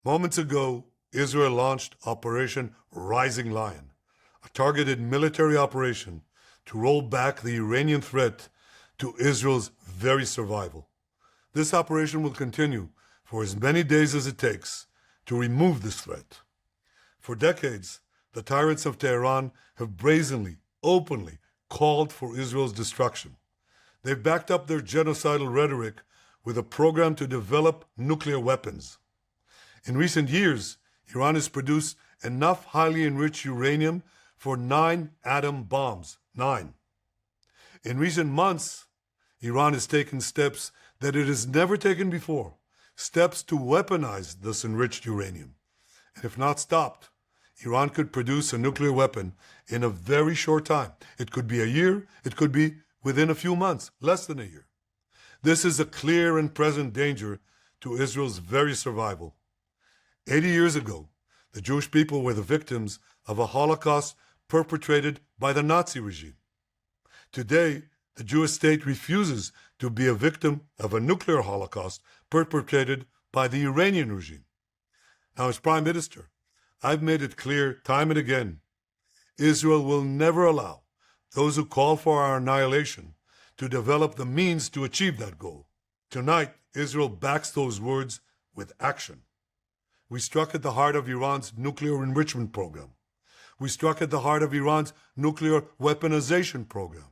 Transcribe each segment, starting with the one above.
Moments ago, Israel launched Operation Rising Lion, a targeted military operation to roll back the Iranian threat to Israel's very survival. This operation will continue for as many days as it takes to remove this threat. For decades, the tyrants of Tehran have brazenly, openly called for Israel's destruction. They've backed up their genocidal rhetoric with a program to develop nuclear weapons. In recent years, Iran has produced enough highly enriched uranium for 9 atom bombs. 9. In recent months, Iran has taken steps that it has never taken before, steps to weaponize this enriched uranium. And if not stopped, Iran could produce a nuclear weapon in a very short time. It could be a year, it could be within a few months, less than a year. This is a clear and present danger to Israel's very survival. 80 years ago, the Jewish people were the victims of a Holocaust perpetrated by the Nazi regime. Today, the Jewish state refuses to be a victim of a nuclear Holocaust perpetrated by the Iranian regime. Now, as Prime Minister, I've made it clear time and again, Israel will never allow those who call for our annihilation to develop the means to achieve that goal. Tonight, Israel backs those words with action. We struck at the heart of Iran's nuclear enrichment program. We struck at the heart of Iran's nuclear weaponization program.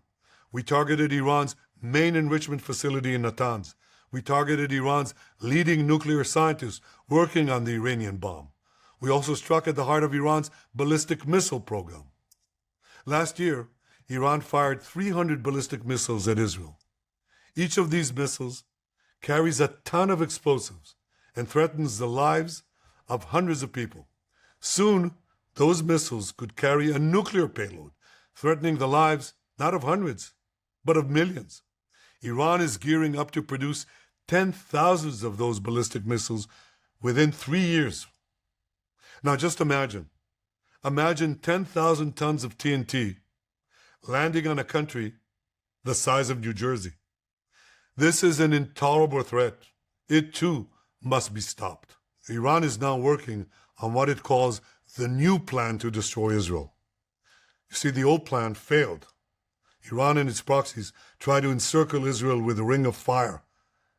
We targeted Iran's main enrichment facility in Natanz. We targeted Iran's leading nuclear scientists working on the Iranian bomb. We also struck at the heart of Iran's ballistic missile program. Last year, Iran fired 300 ballistic missiles at Israel. Each of these missiles carries a ton of explosives and threatens the lives of hundreds of people. Soon, those missiles could carry a nuclear payload, threatening the lives not of hundreds, but of millions. Iran is gearing up to produce 10,000 of those ballistic missiles within 3 years. Now just imagine 10,000 tons of TNT landing on a country the size of New Jersey. This is an intolerable threat. It too must be stopped. Iran is now working on what it calls the new plan to destroy Israel. You see, the old plan failed. Iran and its proxies tried to encircle Israel with a ring of fire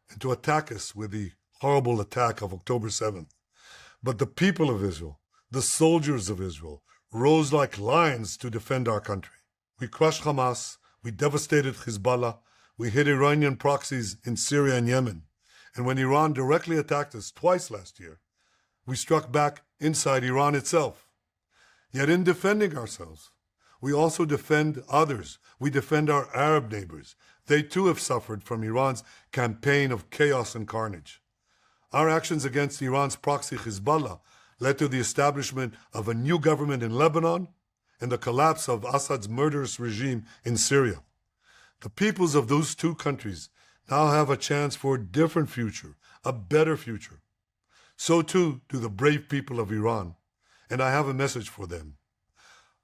and to attack us with the horrible attack of October 7th. But the people of Israel, the soldiers of Israel, rose like lions to defend our country. We crushed Hamas, we devastated Hezbollah, we hit Iranian proxies in Syria and Yemen. And when Iran directly attacked us twice last year, we struck back inside Iran itself. Yet in defending ourselves, we also defend others. We defend our Arab neighbors. They too have suffered from Iran's campaign of chaos and carnage. Our actions against Iran's proxy Hezbollah led to the establishment of a new government in Lebanon and the collapse of Assad's murderous regime in Syria. The peoples of those two countries now have a chance for a different future, a better future. So too do the brave people of Iran, and I have a message for them.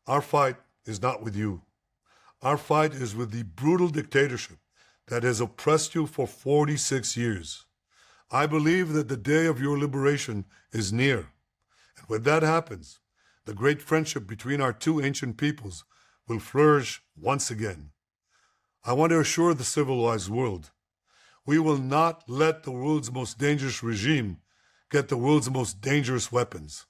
Our fight is not with you. Our fight is with the brutal dictatorship that has oppressed you for 46 years. I believe that the day of your liberation is near. And when that happens, the great friendship between our two ancient peoples will flourish once again. I want to assure the civilized world, we will not let the world's most dangerous regime get the world's most dangerous weapons.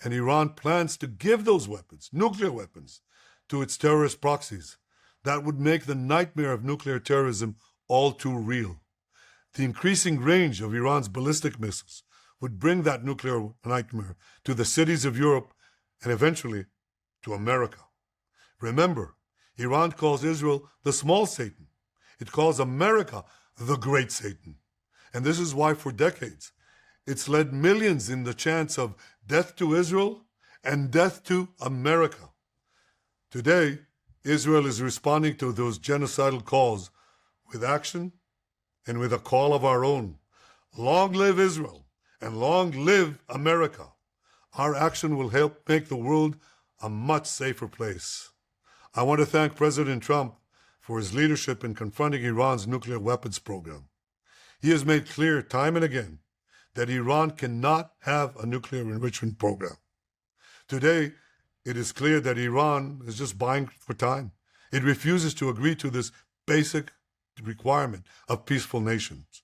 And Iran plans to give those weapons, nuclear weapons, to its terrorist proxies. That would make the nightmare of nuclear terrorism all too real. The increasing range of Iran's ballistic missiles would bring that nuclear nightmare to the cities of Europe and eventually to America. Remember, Iran calls Israel the small Satan. It calls America the great Satan. And this is why for decades, it's led millions in the chants of death to Israel and death to America. Today, Israel is responding to those genocidal calls with action and with a call of our own. Long live Israel and long live America. Our action will help make the world a much safer place. I want to thank President Trump for his leadership in confronting Iran's nuclear weapons program. He has made clear time and again that Iran cannot have a nuclear enrichment program. Today, it is clear that Iran is just buying for time. It refuses to agree to this basic requirement of peaceful nations.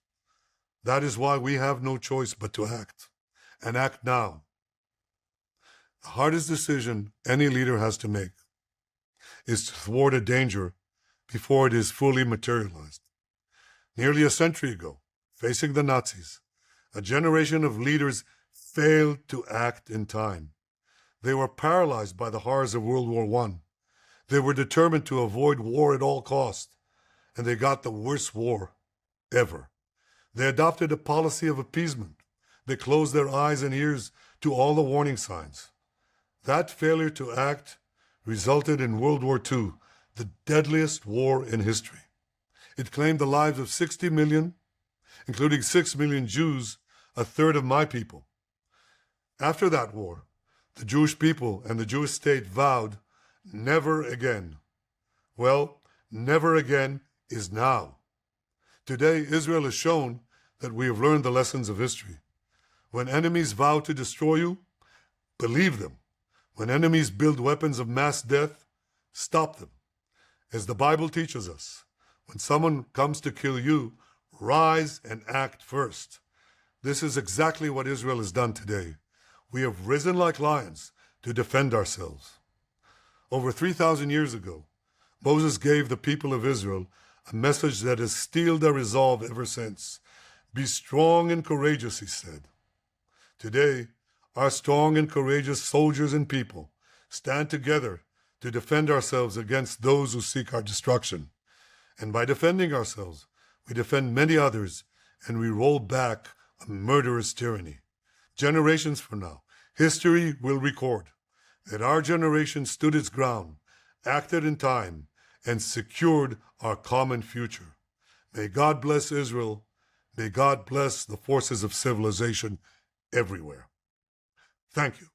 That is why we have no choice but to act, and act now. The hardest decision any leader has to make is to thwart a danger before it is fully materialized. Nearly a century ago, facing the Nazis, a generation of leaders failed to act in time. They were paralyzed by the horrors of World War I. They were determined to avoid war at all costs, and they got the worst war ever. They adopted a policy of appeasement. They closed their eyes and ears to all the warning signs. That failure to act resulted in World War II, the deadliest war in history. It claimed the lives of 60 million, including 6 million Jews, a third of my people. After that war, the Jewish people and the Jewish state vowed, never again. Well, never again is now. Today, Israel has shown that we have learned the lessons of history. When enemies vow to destroy you, believe them. When enemies build weapons of mass death, stop them. As the Bible teaches us, when someone comes to kill you, rise and act first. This is exactly what Israel has done today. We have risen like lions to defend ourselves. Over 3,000 years ago, Moses gave the people of Israel a message that has steeled their resolve ever since. Be strong and courageous, he said. Today, our strong and courageous soldiers and people stand together to defend ourselves against those who seek our destruction. And by defending ourselves, we defend many others, and we roll back a murderous tyranny. Generations from now, history will record that our generation stood its ground, acted in time, and secured our common future. May God bless Israel. May God bless the forces of civilization everywhere. Thank you.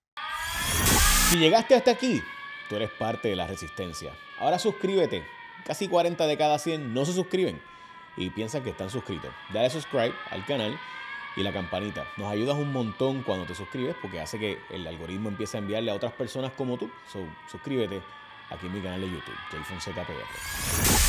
Si llegaste hasta aquí, tú eres parte de la resistencia. Ahora suscríbete. Casi 40 de cada 100 no se suscriben y piensan que están suscritos. Dale subscribe al canal y la campanita. Nos ayudas un montón cuando te suscribes porque hace que el algoritmo empiece a enviarle a otras personas como tú. Suscríbete aquí en mi canal de YouTube, Jay Fonseca PR.